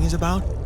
is about?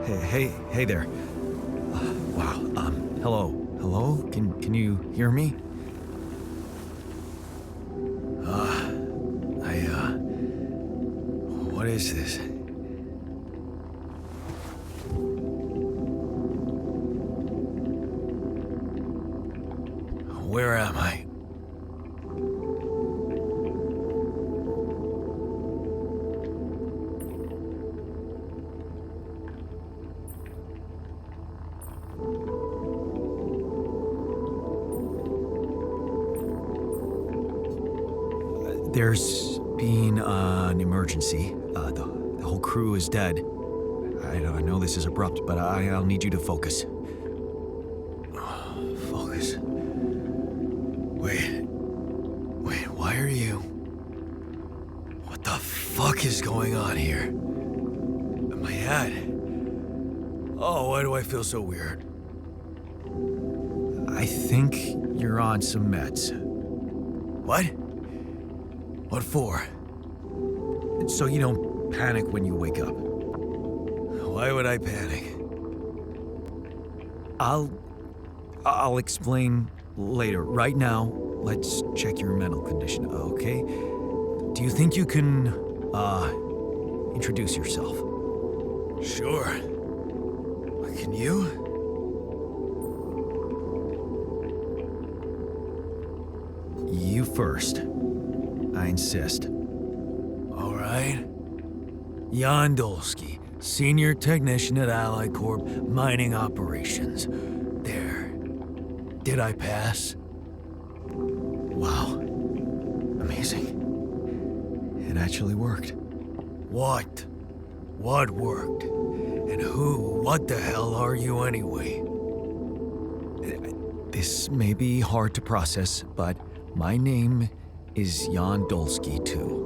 Hey there. Wow. Hello? Can you hear me? What is this? Where am I? There's been an emergency. The whole crew is dead. I know this is abrupt, but I'll need you to focus. Focus. Wait, why are you? What the fuck is going on here? My head. Oh, why do I feel so weird? I think you're on some meds. What? What for? So you don't panic when you wake up. Why would I panic? I'll explain later. Right now, let's check your mental condition, okay? Do you think you can, introduce yourself? Sure. Can you? You first. I insist. All right. Jan Dolsky, Senior Technician at Ally Corp, Mining Operations. There. Did I pass? Wow. Amazing. It actually worked. What? What worked? And what the hell are you anyway? This may be hard to process, but my name is Jan Dolsky, too.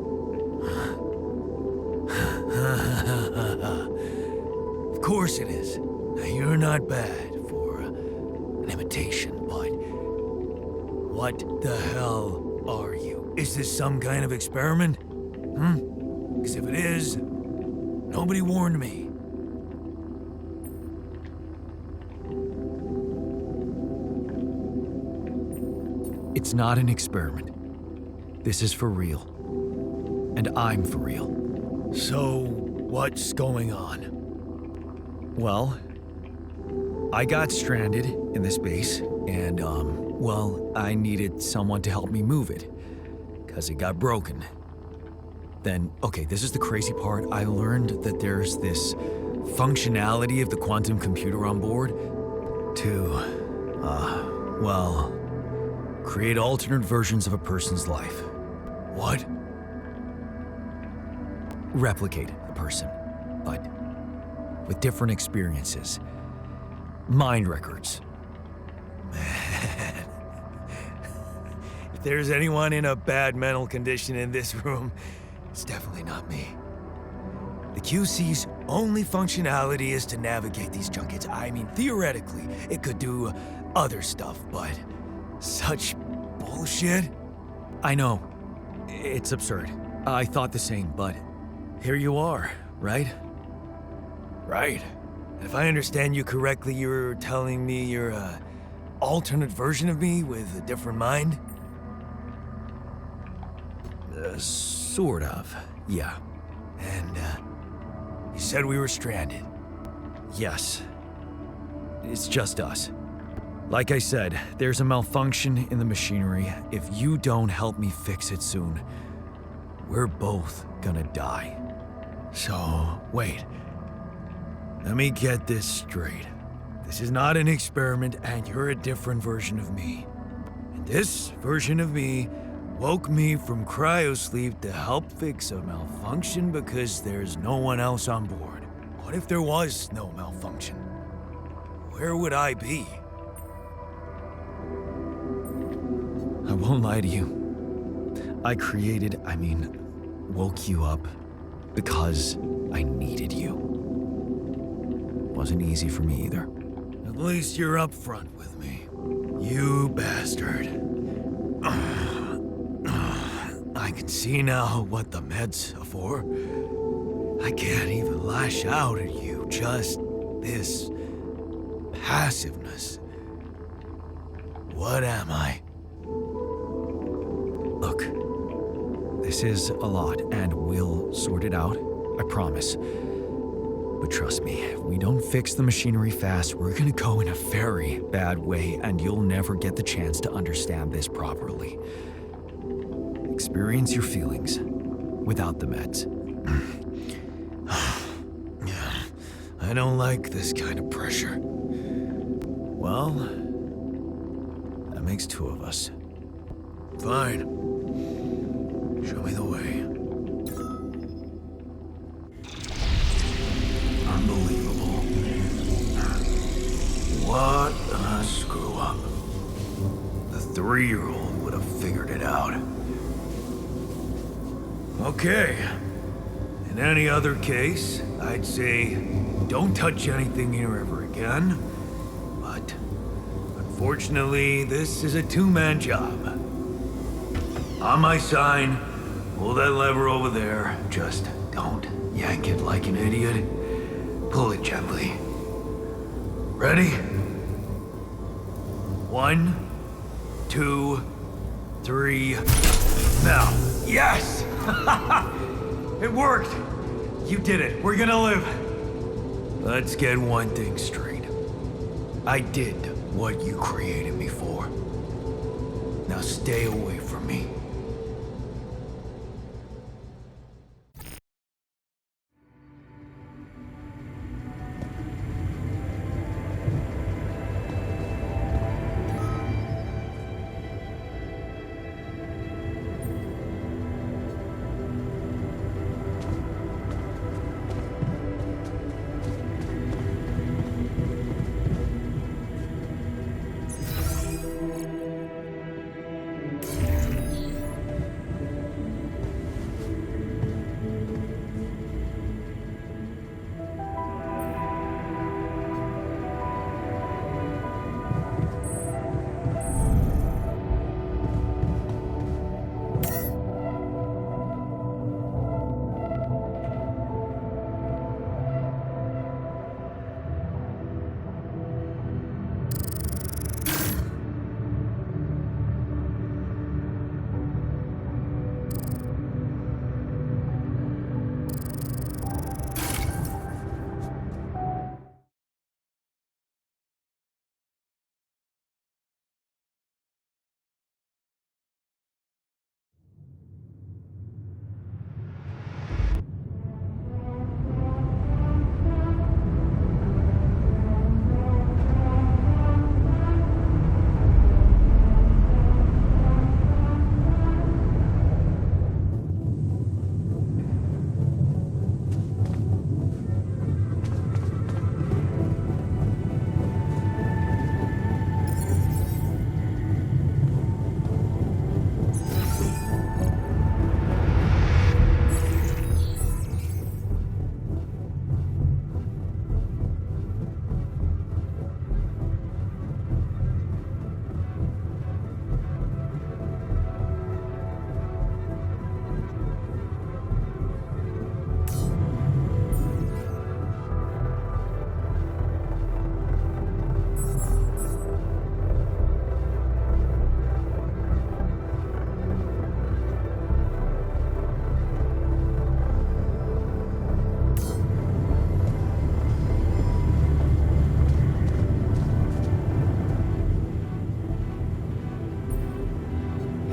Of course it is. Now, you're not bad for an imitation, but what the hell are you? Is this some kind of experiment? Because if it is, nobody warned me. It's not an experiment. This is for real. And I'm for real. So, what's going on? Well, I got stranded in this base, and, I needed someone to help me move it. 'Cause it got broken. Then, okay, this is the crazy part. I learned that there's this functionality of the quantum computer on board to, create alternate versions of a person's life. What? Replicate a person, but with different experiences. Mind records. Man. If there's anyone in a bad mental condition in this room, it's definitely not me. The QC's only functionality is to navigate these junkets. I mean, theoretically, it could do other stuff, but such bullshit? I know. It's absurd. I thought the same, but here you are, right? Right. If I understand you correctly, you're telling me you're an alternate version of me with a different mind? Sort of, yeah. And, you said we were stranded. Yes. It's just us. Like I said, there's a malfunction in the machinery. If you don't help me fix it soon, we're both gonna die. So, wait. Let me get this straight. This is not an experiment, and you're a different version of me. And this version of me woke me from cryosleep to help fix a malfunction because there's no one else on board. What if there was no malfunction? Where would I be? I won't lie to you. I woke you up because I needed you. Wasn't easy for me either. At least you're upfront with me. You bastard. I can see now what the meds are for. I can't even lash out at you, just this passiveness. What am I? Look, this is a lot, and we'll sort it out, I promise. But trust me, if we don't fix the machinery fast, we're gonna go in a very bad way, and you'll never get the chance to understand this properly. Experience your feelings without the meds. I don't like this kind of pressure. Well, that makes two of us. Fine. Show me the way. Unbelievable. What a screw up. The 3-year-old would have figured it out. Okay. In any other case, I'd say don't touch anything here ever again. But unfortunately, this is a two-man job. On my sign, pull that lever over there. Just don't yank it like an idiot. Pull it gently. Ready? 1, 2, 3. Now. Yes! It worked! You did it. We're gonna live. Let's get one thing straight. I did what you created me for. Now stay away from me.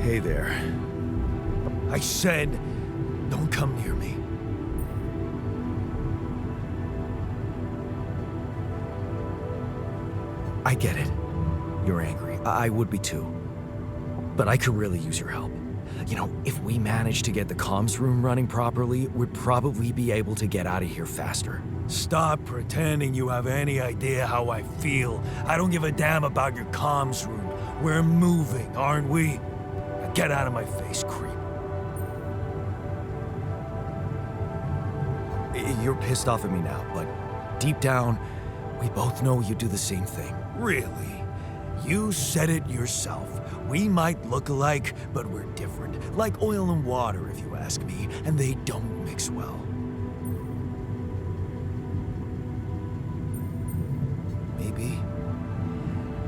Hey there. I said, don't come near me. I get it. You're angry. I would be too. But I could really use your help. You know, if we manage to get the comms room running properly, we'd probably be able to get out of here faster. Stop pretending you have any idea how I feel. I don't give a damn about your comms room. We're moving, aren't we? Now get out of my face, creep. You're pissed off at me now, but deep down, we both know you do the same thing. Really? You said it yourself. We might look alike, but we're different. Like oil and water, if you ask me, and they don't mix well. maybe.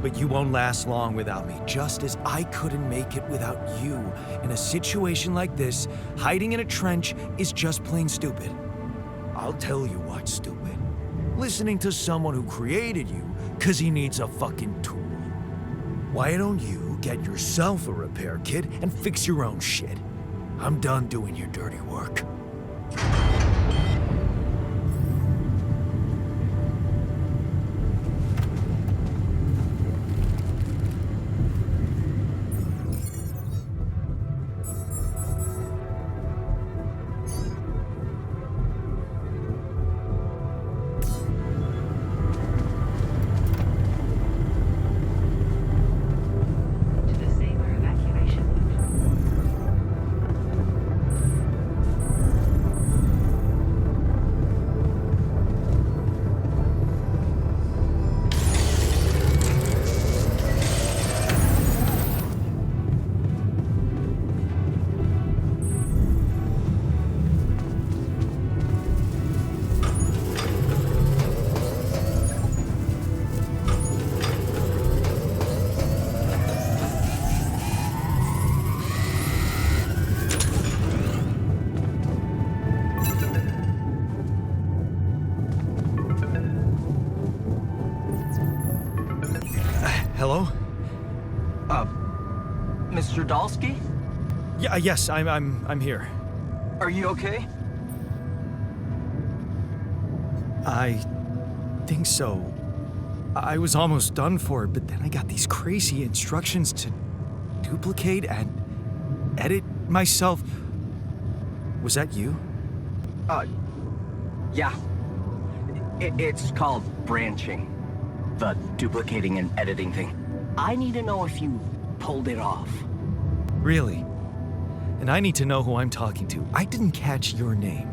But you won't last long without me, just as I couldn't make it without you. In a situation like this, hiding in a trench is just plain stupid. I'll tell you what's stupid. Listening to someone who created you because he needs a fucking tool. Why don't you get yourself a repair kit and fix your own shit? I'm done doing your dirty work. Hello? Mr. Dalsky? Yeah, yes, I'm here. Are you okay? I think so. I was almost done for, but then I got these crazy instructions to duplicate and edit myself. Was that you? Yeah. It's called branching. The duplicating and editing thing. I need to know if you pulled it off. Really? And I need to know who I'm talking to. I didn't catch your name.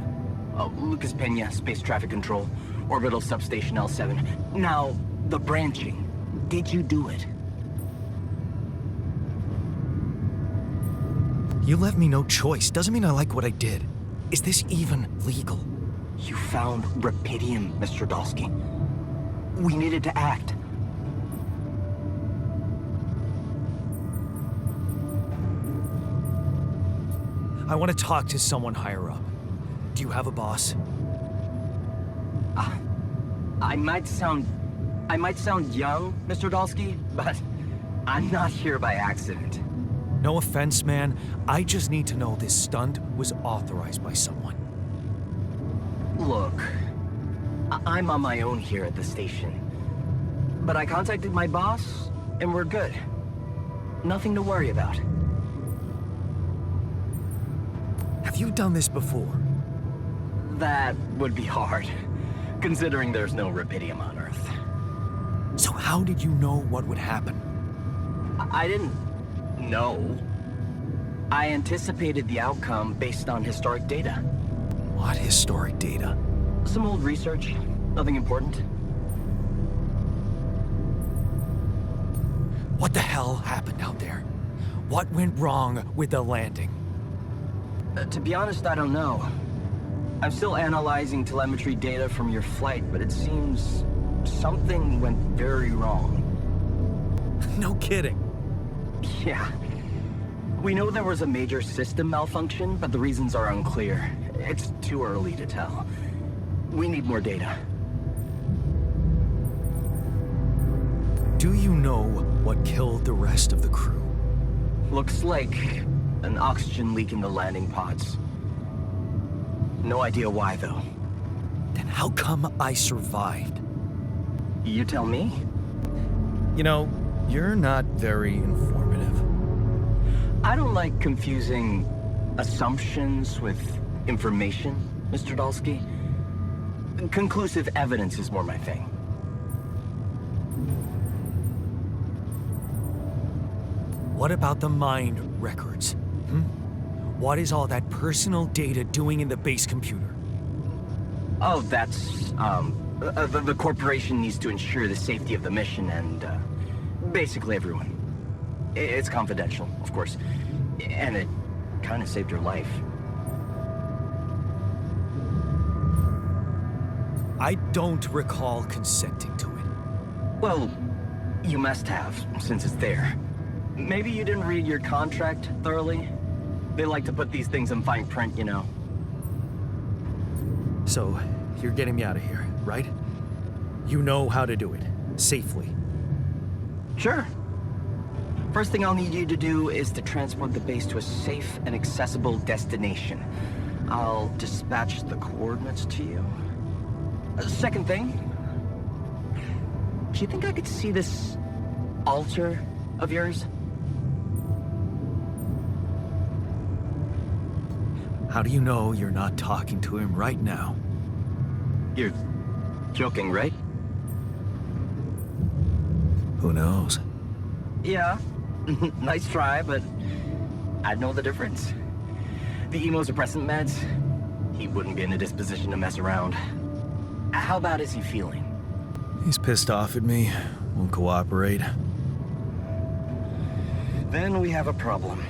Lucas Pena, Space Traffic Control, Orbital Substation L7. Now, the branching. Did you do it? You left me no choice. Doesn't mean I like what I did. Is this even legal? You found Rapidium, Mr. Dalsky. We needed to act. I want to talk to someone higher up. Do you have a boss? I might sound young, Mr. Dalsky, but I'm not here by accident. No offense, man. I just need to know this stunt was authorized by someone. Look, I'm on my own here at the station. But I contacted my boss, and we're good. Nothing to worry about. Have you done this before? That would be hard, considering there's no Rapidium on Earth. So how did you know what would happen? I didn't know. I anticipated the outcome based on historic data. What historic data? Some old research, nothing important. What the hell happened out there? What went wrong with the landing? To be honest, I don't know. I'm still analyzing telemetry data from your flight, but it seems something went very wrong. No kidding. Yeah. We know there was a major system malfunction, but the reasons are unclear. It's too early to tell. We need more data. Do you know what killed the rest of the crew? Looks like an oxygen leak in the landing pods. No idea why, though. Then how come I survived? You tell me? You know, you're not very informative. I don't like confusing assumptions with information, Mr. Dalsky. Conclusive evidence is more my thing. What about the mine records? What is all that personal data doing in the base computer? Oh, that's, the corporation needs to ensure the safety of the mission and, basically everyone. It's confidential, of course. And it kind of saved your life. I don't recall consenting to it. Well, you must have, since it's there. Maybe you didn't read your contract thoroughly? They like to put these things in fine print, you know. So, you're getting me out of here, right? You know how to do it, safely. Sure. First thing I'll need you to do is to transport the base to a safe and accessible destination. I'll dispatch the coordinates to you. Second thing, do you think I could see this altar of yours? How do you know you're not talking to him right now? You're joking, right? Who knows? Yeah. Nice try, but I'd know the difference. The immunosuppressant meds, he wouldn't be in a disposition to mess around. How bad is he feeling? He's pissed off at me, won't cooperate. Then we have a problem.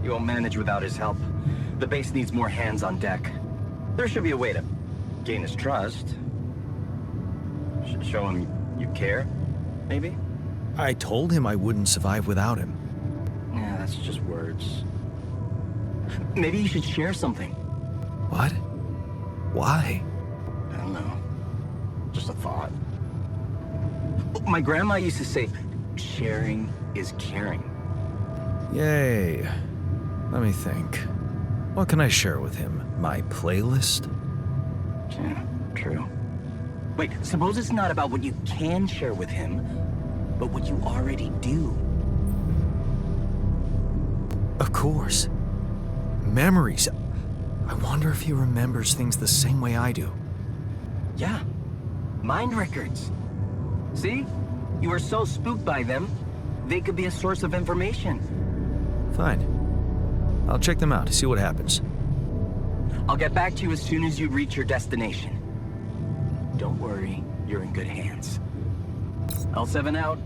You won't manage without his help. The base needs more hands on deck. There should be a way to gain his trust. Show him you care, maybe? I told him I wouldn't survive without him. Yeah, that's just words. Maybe you should share something. What? Why? I don't know. Just a thought. My grandma used to say, sharing is caring. Yay. Let me think. What can I share with him? My playlist? Yeah, true. Wait, suppose it's not about what you can share with him, but what you already do. Of course. Memories. I wonder if he remembers things the same way I do. Yeah, mind records. See? You are so spooked by them, they could be a source of information. Fine. I'll check them out, see what happens. I'll get back to you as soon as you reach your destination. Don't worry, you're in good hands. L7 out.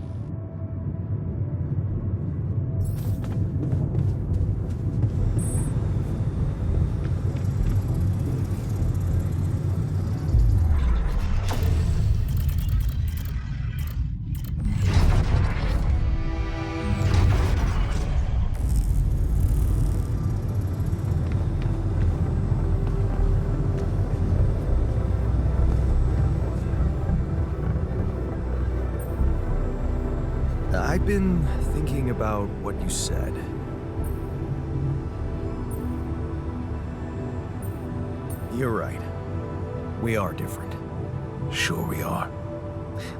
I've been thinking about what you said. You're right. We are different. Sure we are.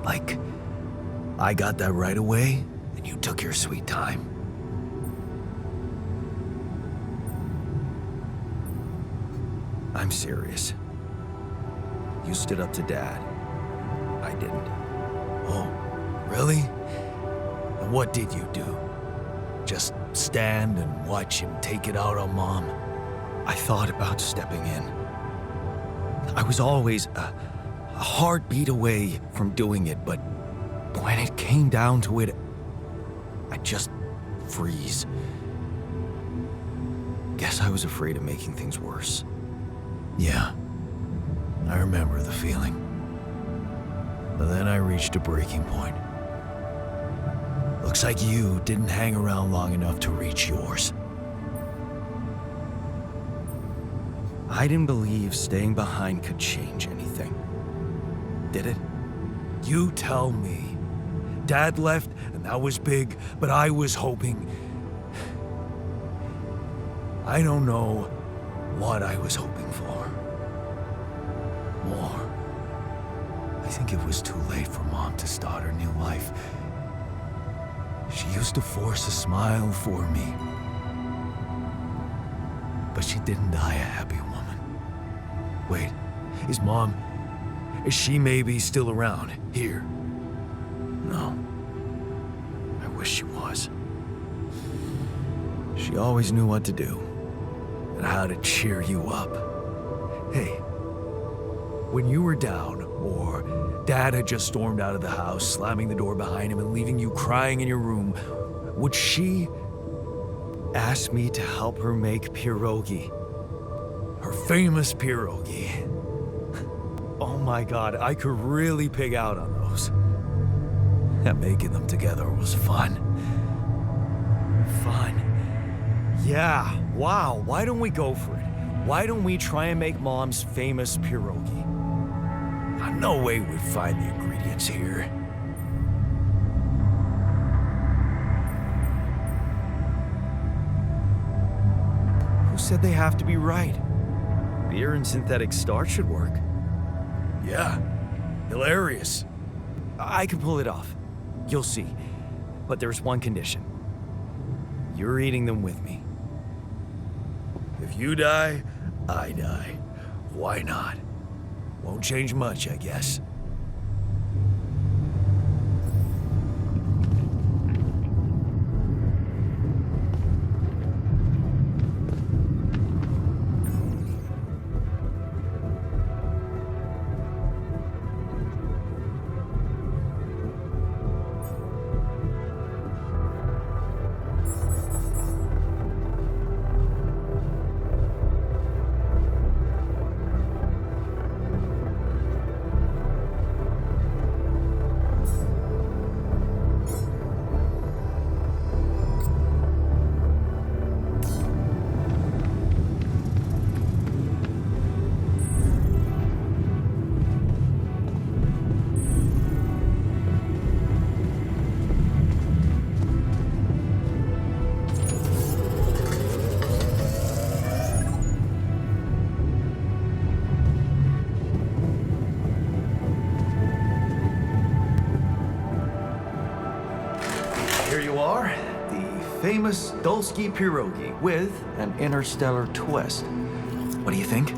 Like, I got that right away, and you took your sweet time. I'm serious. You stood up to Dad. I didn't. Oh, really? And what did you do? Just stand and watch him take it out on Mom? I thought about stepping in. I was always a heartbeat away from doing it, but when it came down to it, I'd just freeze. Guess I was afraid of making things worse. Yeah, I remember the feeling. But then I reached a breaking point. Looks like you didn't hang around long enough to reach yours. I didn't believe staying behind could change anything. Did it? You tell me. Dad left, and that was big, but I was hoping... I don't know what I was hoping for. More. I think it was too late for Mom to start her new life. She used to force a smile for me. But she didn't die a happy woman. Wait, is Mom... is she maybe still around, here? No. I wish she was. She always knew what to do, and how to cheer you up. Hey, when you were down, or Dad had just stormed out of the house, slamming the door behind him and leaving you crying in your room, would she ask me to help her make pierogi? Her famous pierogi. Oh my God, I could really pig out on those. Making them together was fun. Fun. Yeah, wow, why don't we go for it? Why don't we try and make Mom's famous pierogi? No way we'd find the ingredients here. Who said they have to be right? Beer and synthetic starch should work. Yeah, hilarious. I can pull it off. You'll see. But there's one condition. You're eating them with me. If you die, I die. Why not? Won't change much, I guess. Here you are, the famous Dulski pierogi with an interstellar twist. What do you think?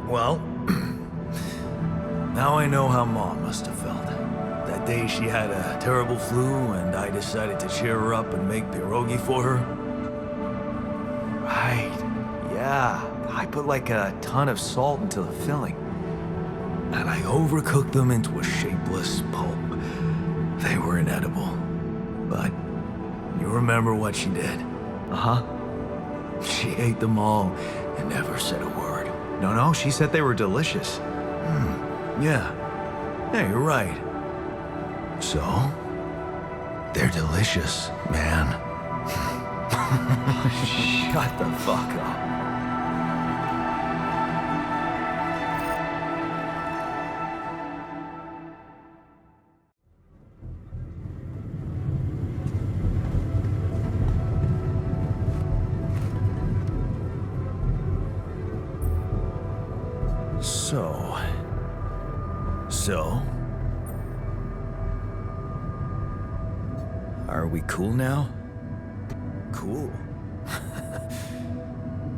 Well, now I know how Mom must have felt. That day she had a terrible flu and I decided to cheer her up and make pierogi for her. Right, yeah. I put like a ton of salt into the filling. And I overcooked them into a shapeless pulp. They were inedible. But you remember what she did? Uh-huh. She ate them all and never said a word. No, she said they were delicious. Yeah. Yeah, you're right. So, they're delicious, man. Shut the fuck up. So, are we cool now? Cool.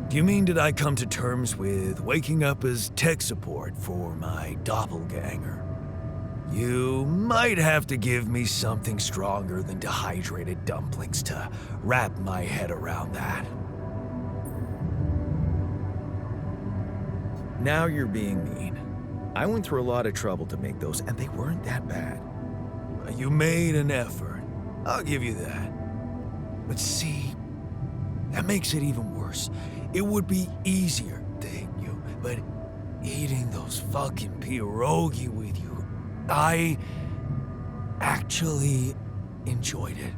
Do you mean did I come to terms with waking up as tech support for my doppelganger? You might have to give me something stronger than dehydrated dumplings to wrap my head around that. Now you're being mean. I went through a lot of trouble to make those, and they weren't that bad. You made an effort. I'll give you that. But see, that makes it even worse. It would be easier to hate you, but eating those fucking pierogi with you, I actually enjoyed it.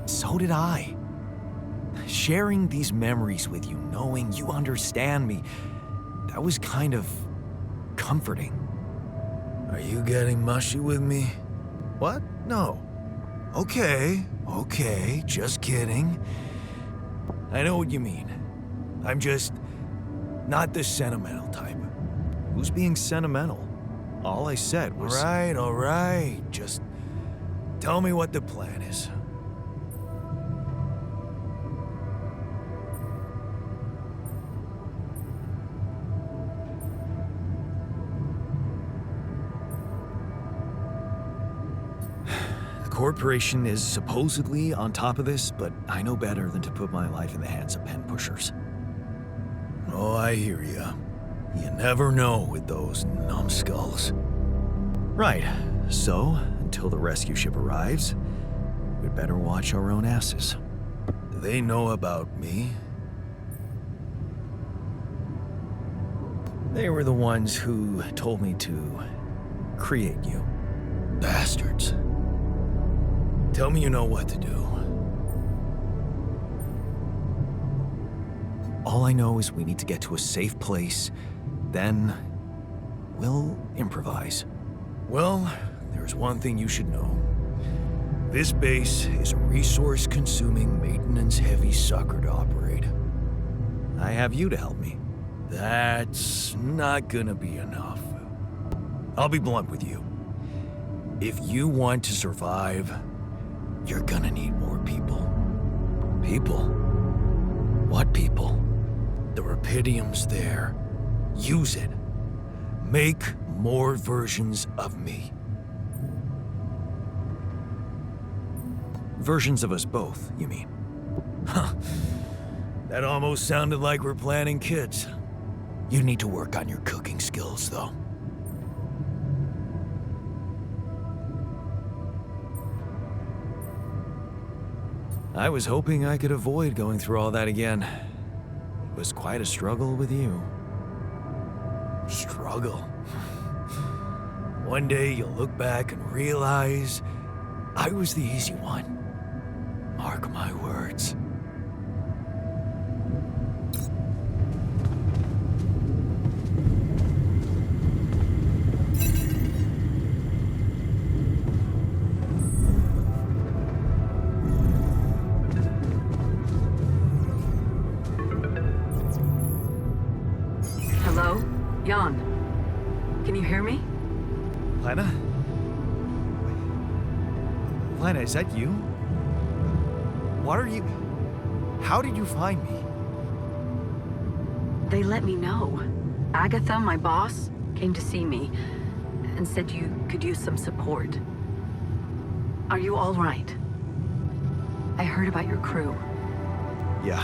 So did I. Sharing these memories with you, knowing you understand me, that was kind of comforting. Are you getting mushy with me? What? No. Okay, just kidding. I know what you mean. I'm just not the sentimental type. Who's being sentimental? All I said was... All right. Just tell me what the plan is. The corporation is supposedly on top of this, but I know better than to put my life in the hands of pen pushers. Oh, I hear ya. You never know with those numbskulls. Right, so until the rescue ship arrives, we'd better watch our own asses. Do they know about me? They were the ones who told me to create you. Bastards. Tell me you know what to do. All I know is we need to get to a safe place, then we'll improvise. Well, there's one thing you should know. This base is a resource-consuming, maintenance-heavy sucker to operate. I have you to help me. That's not gonna be enough. I'll be blunt with you. If you want to survive, you're gonna need more people. People? What people? The Rapidium's there. Use it. Make more versions of me. Versions of us both, you mean? Huh. That almost sounded like we're planning kids. You need to work on your cooking skills, though. I was hoping I could avoid going through all that again. It was quite a struggle with you. Struggle? One day you'll look back and realize I was the easy one. Mark my words. Hello? Jan. Can you hear me? Lena? Lena, is that you? What are you... How did you find me? They let me know. Agatha, my boss, came to see me and said you could use some support. Are you all right? I heard about your crew. Yeah.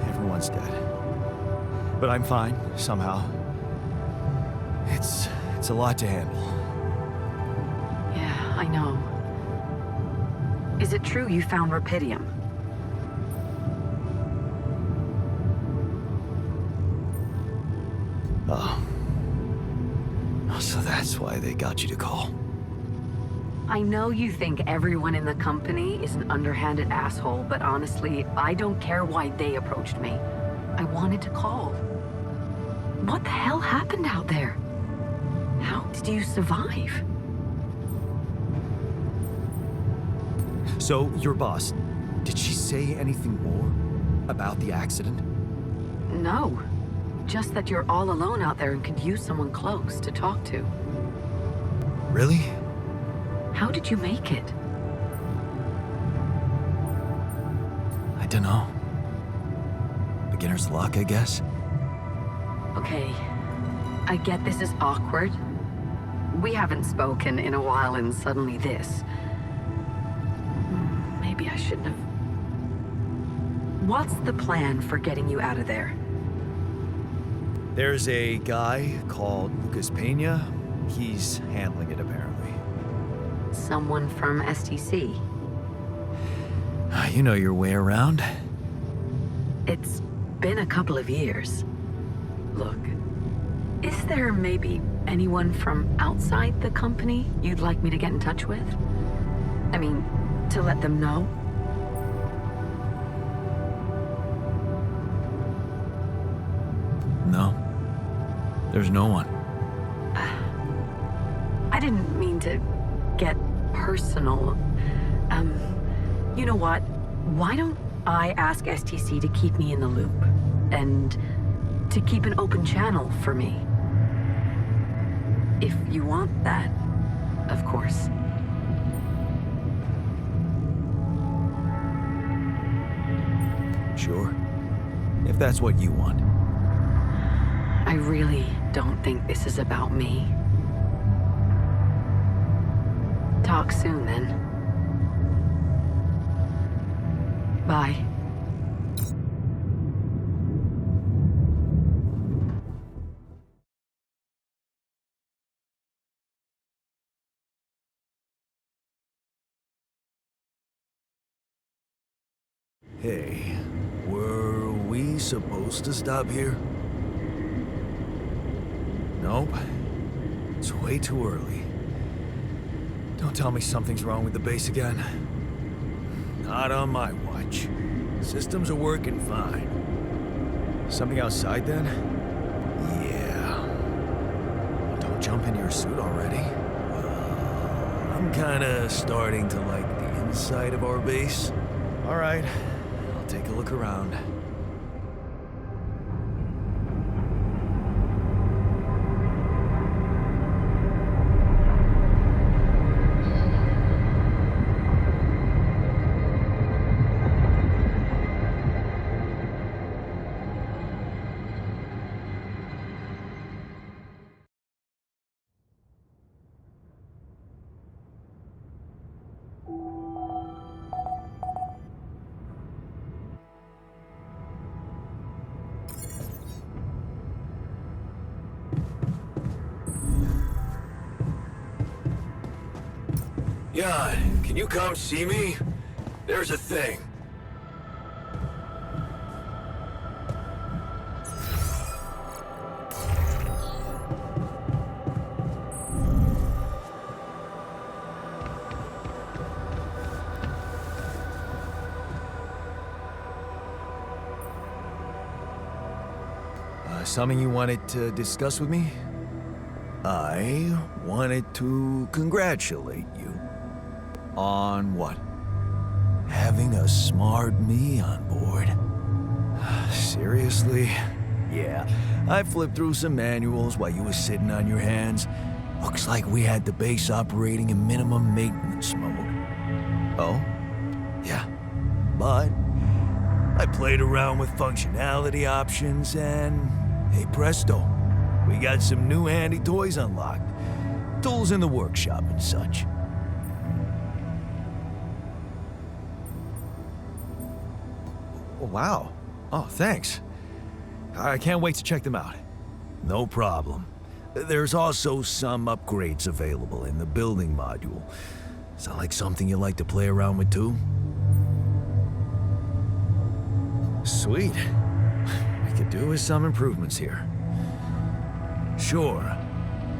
Everyone's dead. But I'm fine, somehow. It's a lot to handle. Yeah, I know. Is it true you found Rapidium? Oh. So that's why they got you to call. I know you think everyone in the company is an underhanded asshole, but honestly, I don't care why they approached me. I wanted to call. What the hell happened out there? How did you survive? So, your boss, did she say anything more about the accident? No. Just that you're all alone out there and could use someone close to talk to. Really? How did you make it? I don't know. Beginner's luck, I guess? Okay, I get this is awkward. We haven't spoken in a while and suddenly this. Maybe I shouldn't have. What's the plan for getting you out of there? There's a guy called Lucas Pena. He's handling it, apparently. Someone from STC. You know your way around. It's been a couple of years. Look, is there maybe anyone from outside the company you'd like me to get in touch with? I mean, to let them know? No. There's no one. I didn't mean to get personal. You know what? Why don't I ask STC to keep me in the loop? And to keep an open channel for me? If you want that, of course. Sure. If that's what you want. I really don't think this is about me. Talk soon, then. Bye. Hey, were we we supposed to stop here? Nope. It's way too early. Don't tell me something's wrong with the base again. Not on my watch. Systems are working fine. Something outside then? Yeah. Well, don't jump into your suit already. I'm kinda starting to like the inside of our base. All right, I'll take a look around. Jan, can you come see me? There's a thing. Something you wanted to discuss with me? I wanted to congratulate you. On what? Having a smart me on board. Seriously? Yeah, I flipped through some manuals while you were sitting on your hands. Looks like we had the base operating in minimum maintenance mode. Oh? Yeah. But I played around with functionality options and, hey presto, we got some new handy toys unlocked. Tools in the workshop and such. Wow. Oh, thanks. I can't wait to check them out. No problem. There's also some upgrades available in the building module. Sound like something you like to play around with too? Sweet. We could do with some improvements here. Sure,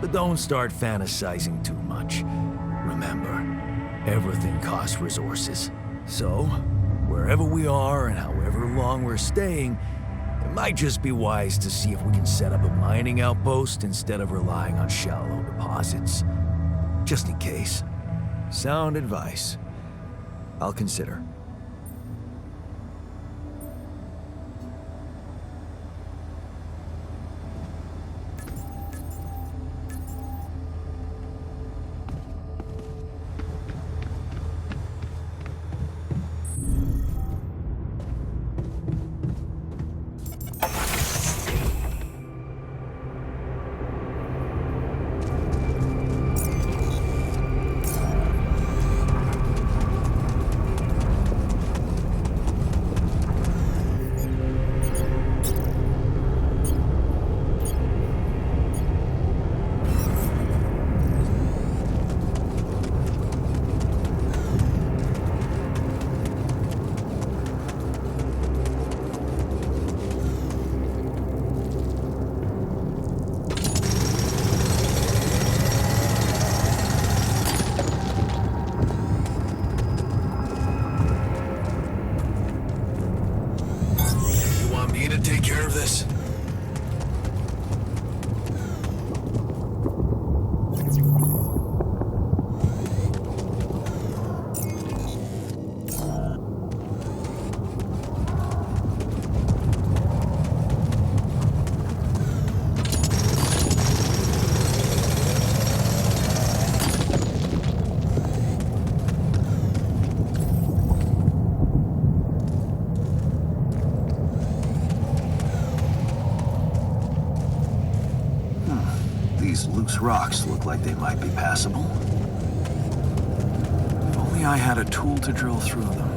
but don't start fantasizing too much. Remember, everything costs resources. So, wherever we are and however long we're staying, it might just be wise to see if we can set up a mining outpost instead of relying on shallow deposits. Just in case. Sound advice. I'll consider. These loose rocks look like they might be passable. If only I had a tool to drill through them.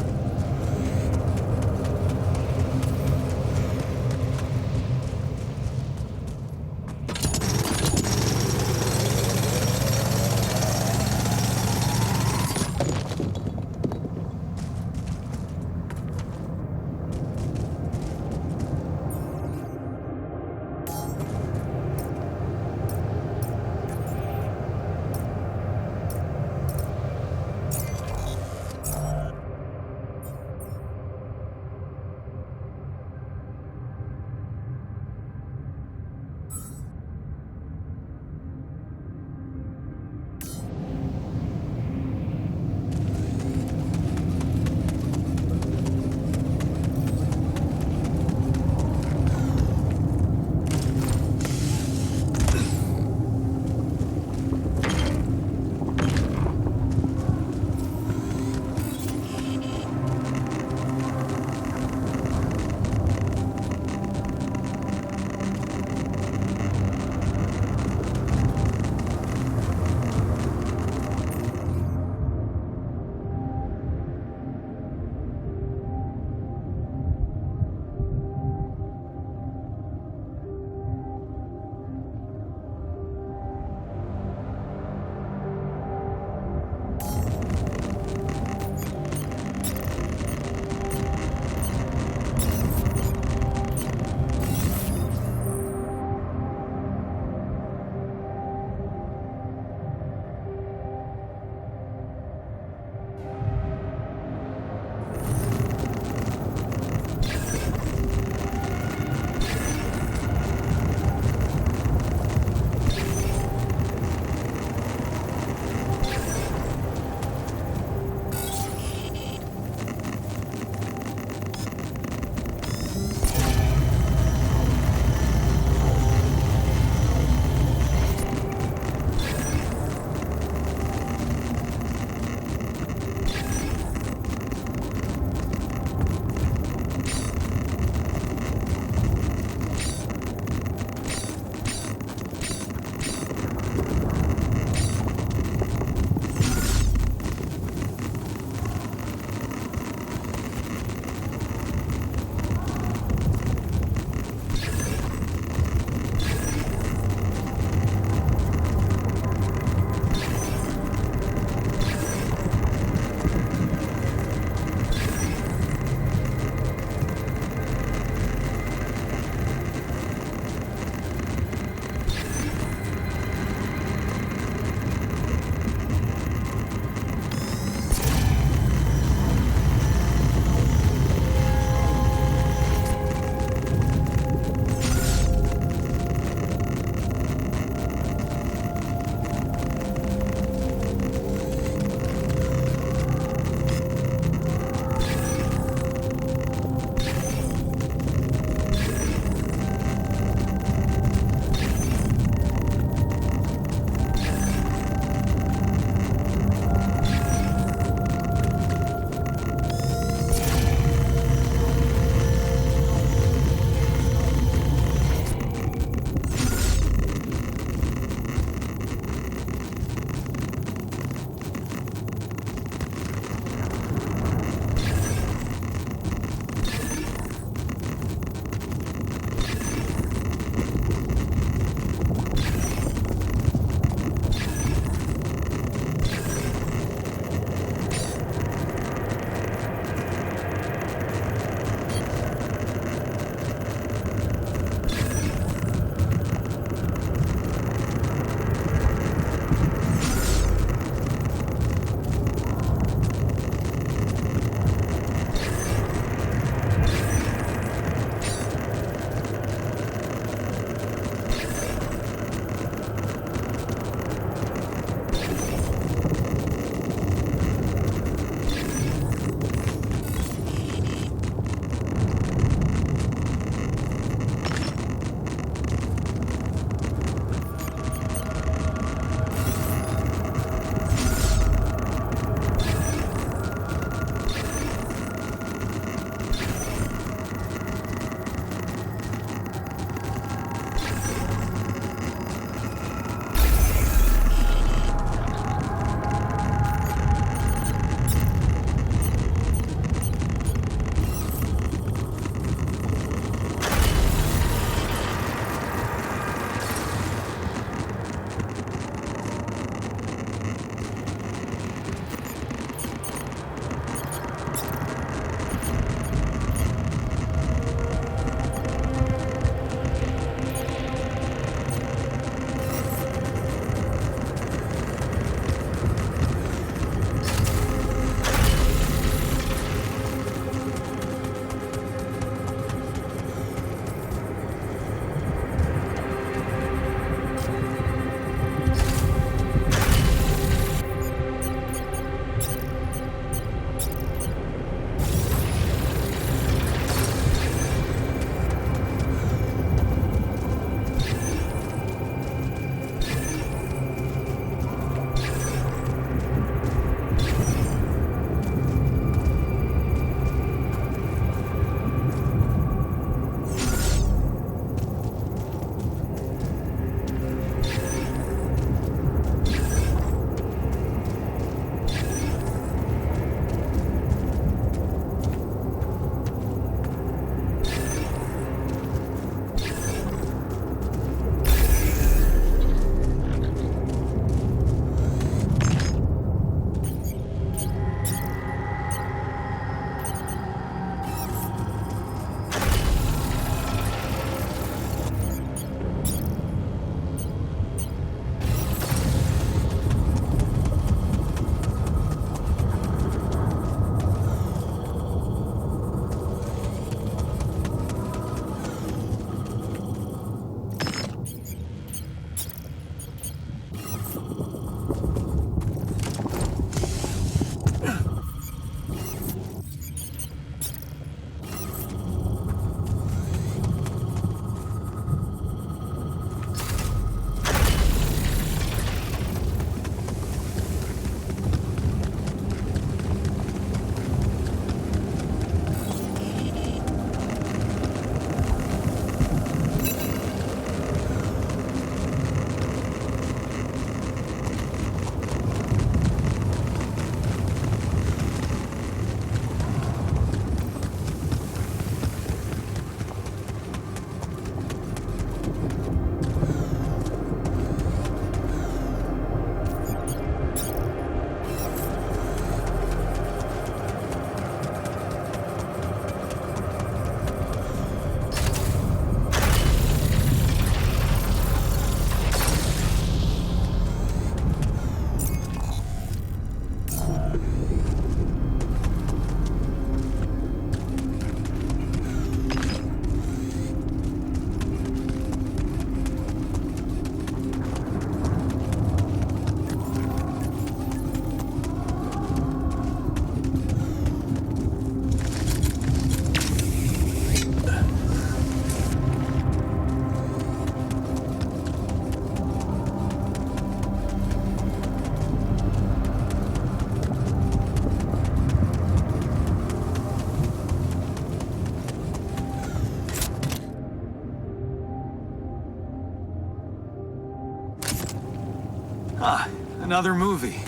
Another movie.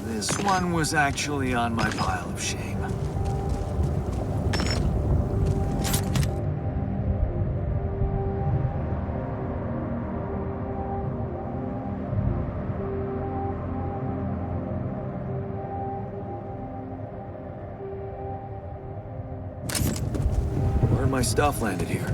This one was actually on my pile of shame. Where my stuff landed here?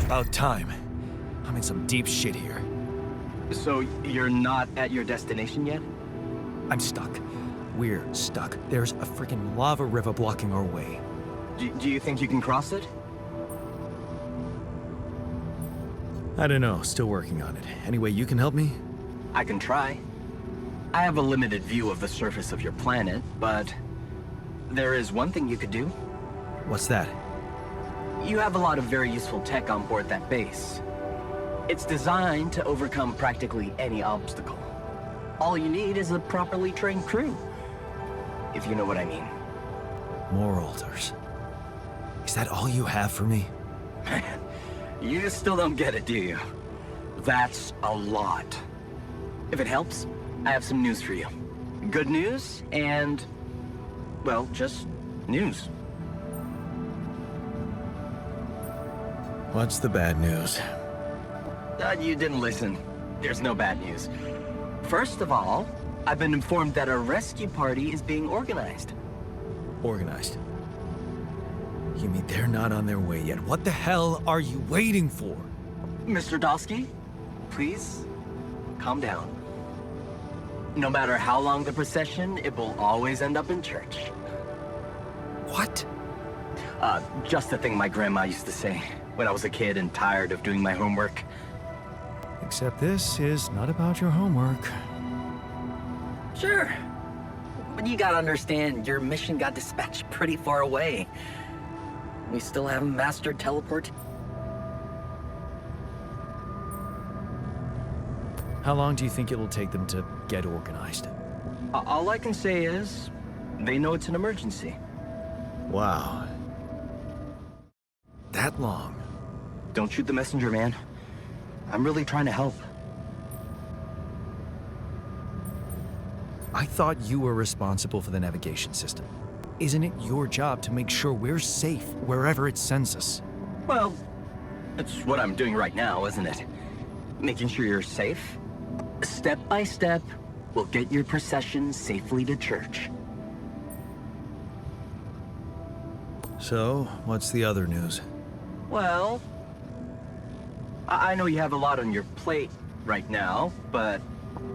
About time. I'm in some deep shit here. So you're not at your destination yet? I'm stuck. We're stuck. There's a freaking lava river blocking our way. Do you think you can cross it? I don't know. Still working on it. Anyway, you can help me? I can try. I have a limited view of the surface of your planet, but there is one thing you could do. What's that? You have a lot of very useful tech on board that base. It's designed to overcome practically any obstacle. All you need is a properly trained crew, if you know what I mean. More altars. Is that all you have for me? Man, you still don't get it, do you? That's a lot. If it helps, I have some news for you. Good news and, well, just news. What's the bad news? You didn't listen. There's no bad news. First of all, I've been informed that a rescue party is being organized. Organized. You mean they're not on their way yet? What the hell are you waiting for? Mr. Dosky, please, calm down. No matter how long the procession, it will always end up in church. What? Just a thing my grandma used to say when I was a kid and tired of doing my homework. Except this is not about your homework. Sure. But you gotta understand, your mission got dispatched pretty far away. We still haven't mastered teleport. How long do you think it'll take them to get organized? All I can say is, they know it's an emergency. Wow. That long? Don't shoot the messenger, man. I'm really trying to help. I thought you were responsible for the navigation system. Isn't it your job to make sure we're safe wherever it sends us? Well, it's what I'm doing right now, isn't it? Making sure you're safe. Step by step, we'll get your procession safely to church. So, what's the other news? Well, I know you have a lot on your plate right now, but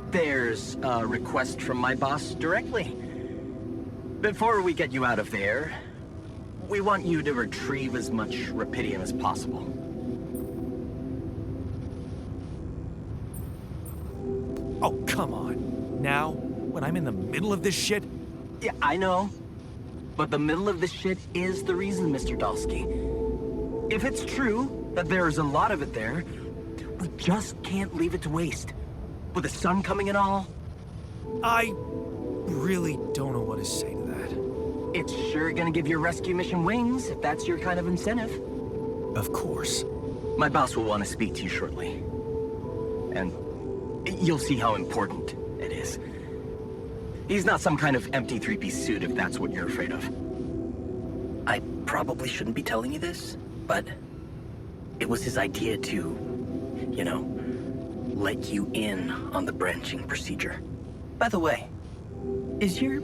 there's a request from my boss directly. Before we get you out of there, we want you to retrieve as much rupidium as possible. Oh, come on. Now? When I'm in the middle of this shit? Yeah, I know. But the middle of this shit is the reason, Mr. Dosky. If it's true that there's a lot of it there, we just can't leave it to waste. With the sun coming and all. I really don't know what to say to that. It's sure gonna give your rescue mission wings, if that's your kind of incentive. Of course. My boss will want to speak to you shortly. And you'll see how important it is. He's not some kind of empty three-piece suit if that's what you're afraid of. I probably shouldn't be telling you this, but it was his idea to, you know, let you in on the branching procedure. By the way, is your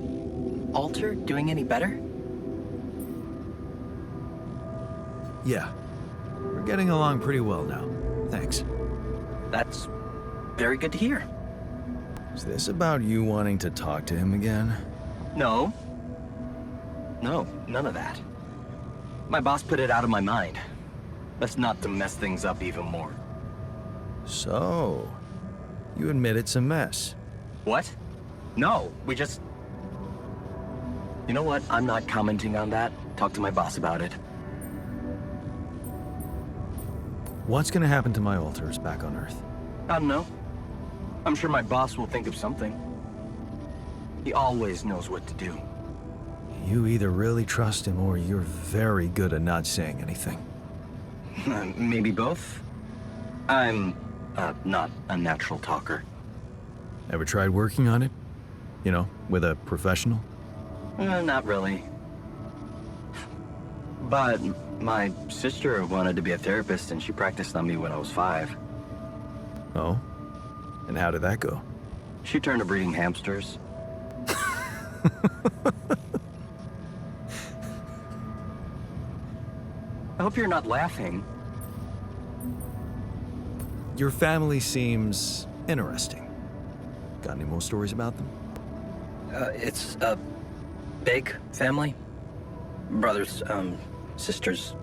altar doing any better? Yeah. We're getting along pretty well now. Thanks. That's very good to hear. Is this about you wanting to talk to him again? No. No, none of that. My boss put it out of my mind. That's not to mess things up even more. So, you admit it's a mess. What? No, we just... You know what? I'm not commenting on that. Talk to my boss about it. What's gonna happen to my altars back on Earth? I don't know. I'm sure my boss will think of something. He always knows what to do. You either really trust him or you're very good at not saying anything. Maybe both? I'm not a natural talker. Ever tried working on it? You know, with a professional? Not really. But my sister wanted to be a therapist and she practiced on me when I was 5. Oh? And how did that go? She turned to breeding hamsters. I hope you're not laughing. Your family seems interesting. Got any more stories about them? It's a big family. Brothers, sisters,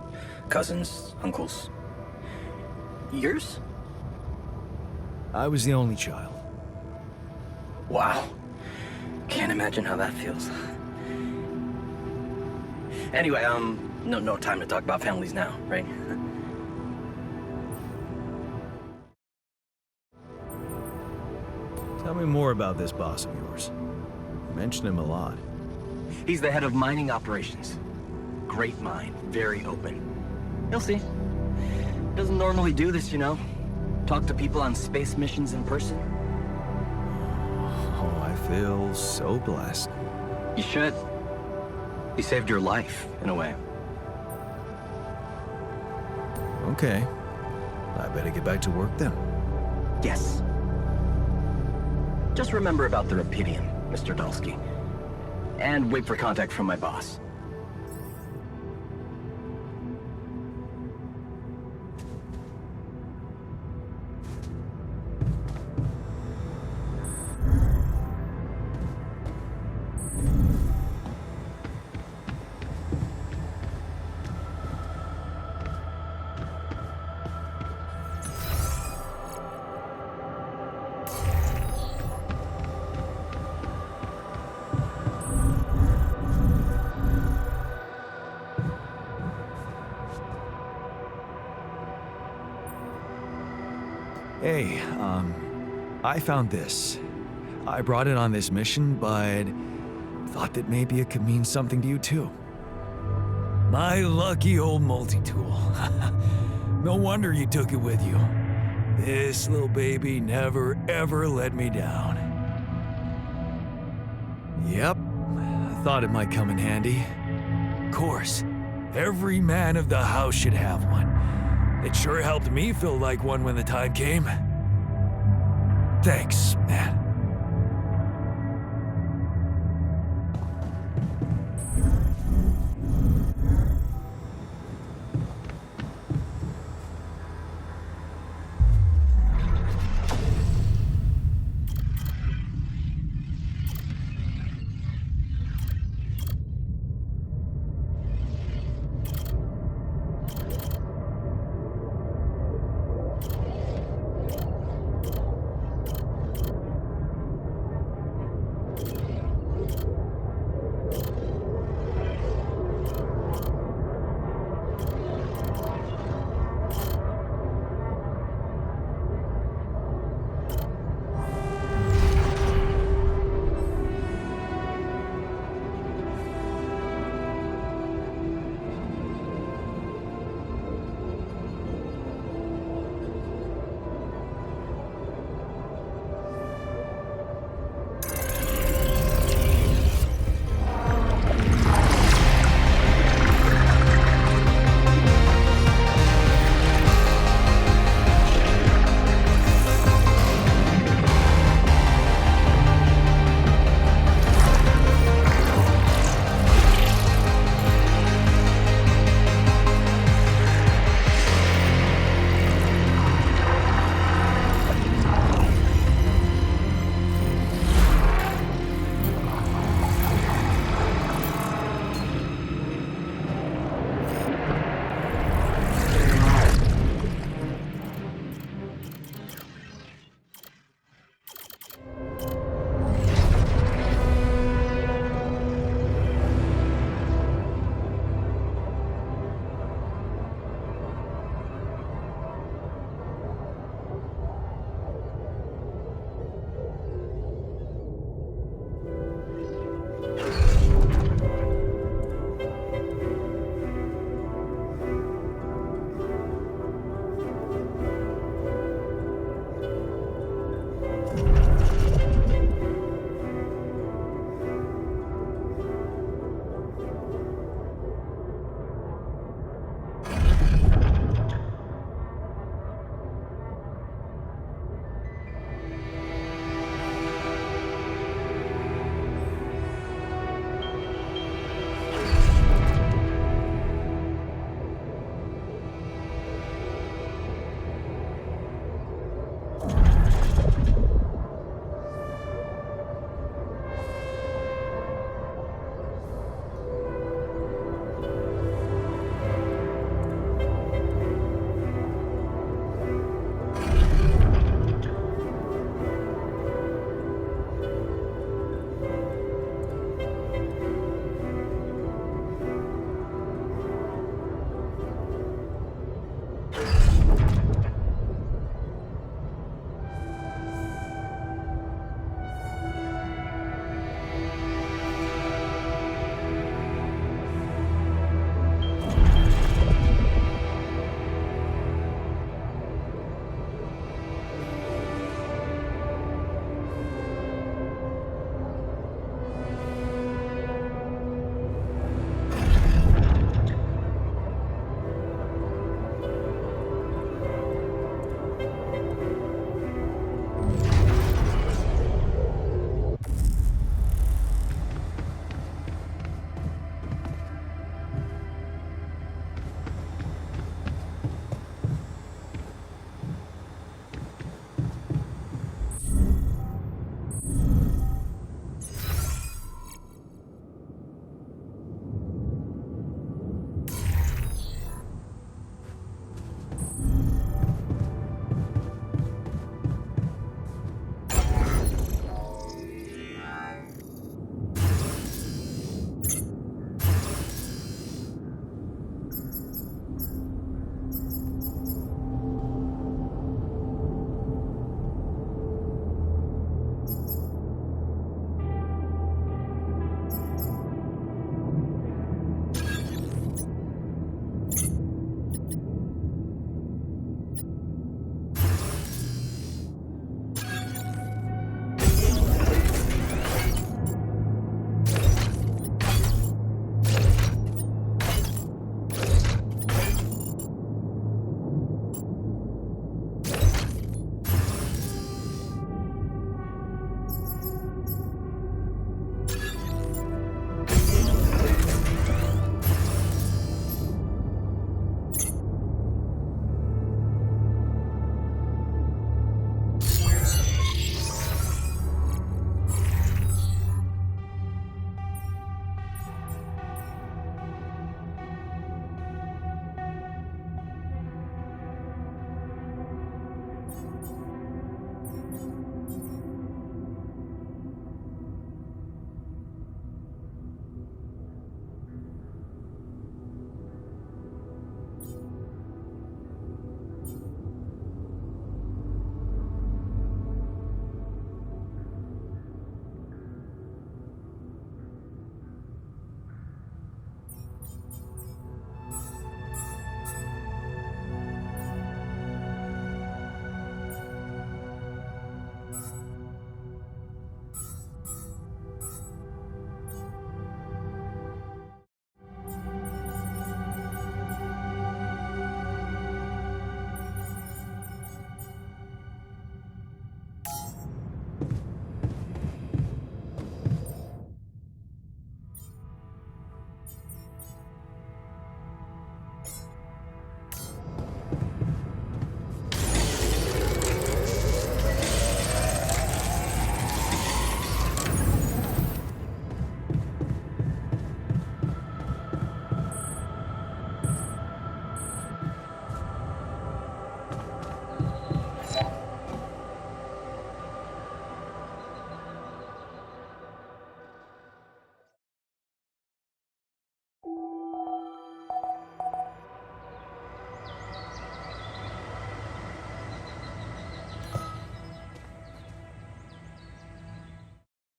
cousins, uncles. Yours? I was the only child. Wow. Can't imagine how that feels. Anyway, no time to talk about families now, right? Tell me more about this boss of yours. You mention him a lot. He's the head of mining operations. Great mind, very open. You'll see. Doesn't normally do this, you know. Talk to people on space missions in person. Oh, I feel so blessed. You should. He saved your life, in a way. Okay. I better get back to work then. Yes. Just remember about the Rapidian, Mr. Dulski. And wait for contact from my boss. Hey, I found this. I brought it on this mission, but thought that maybe it could mean something to you too. My lucky old multi-tool. No wonder you took it with you. This little baby never ever let me down. Yep, I thought it might come in handy. Of course, every man of the house should have one. It sure helped me feel like one when the time came. Thanks, man.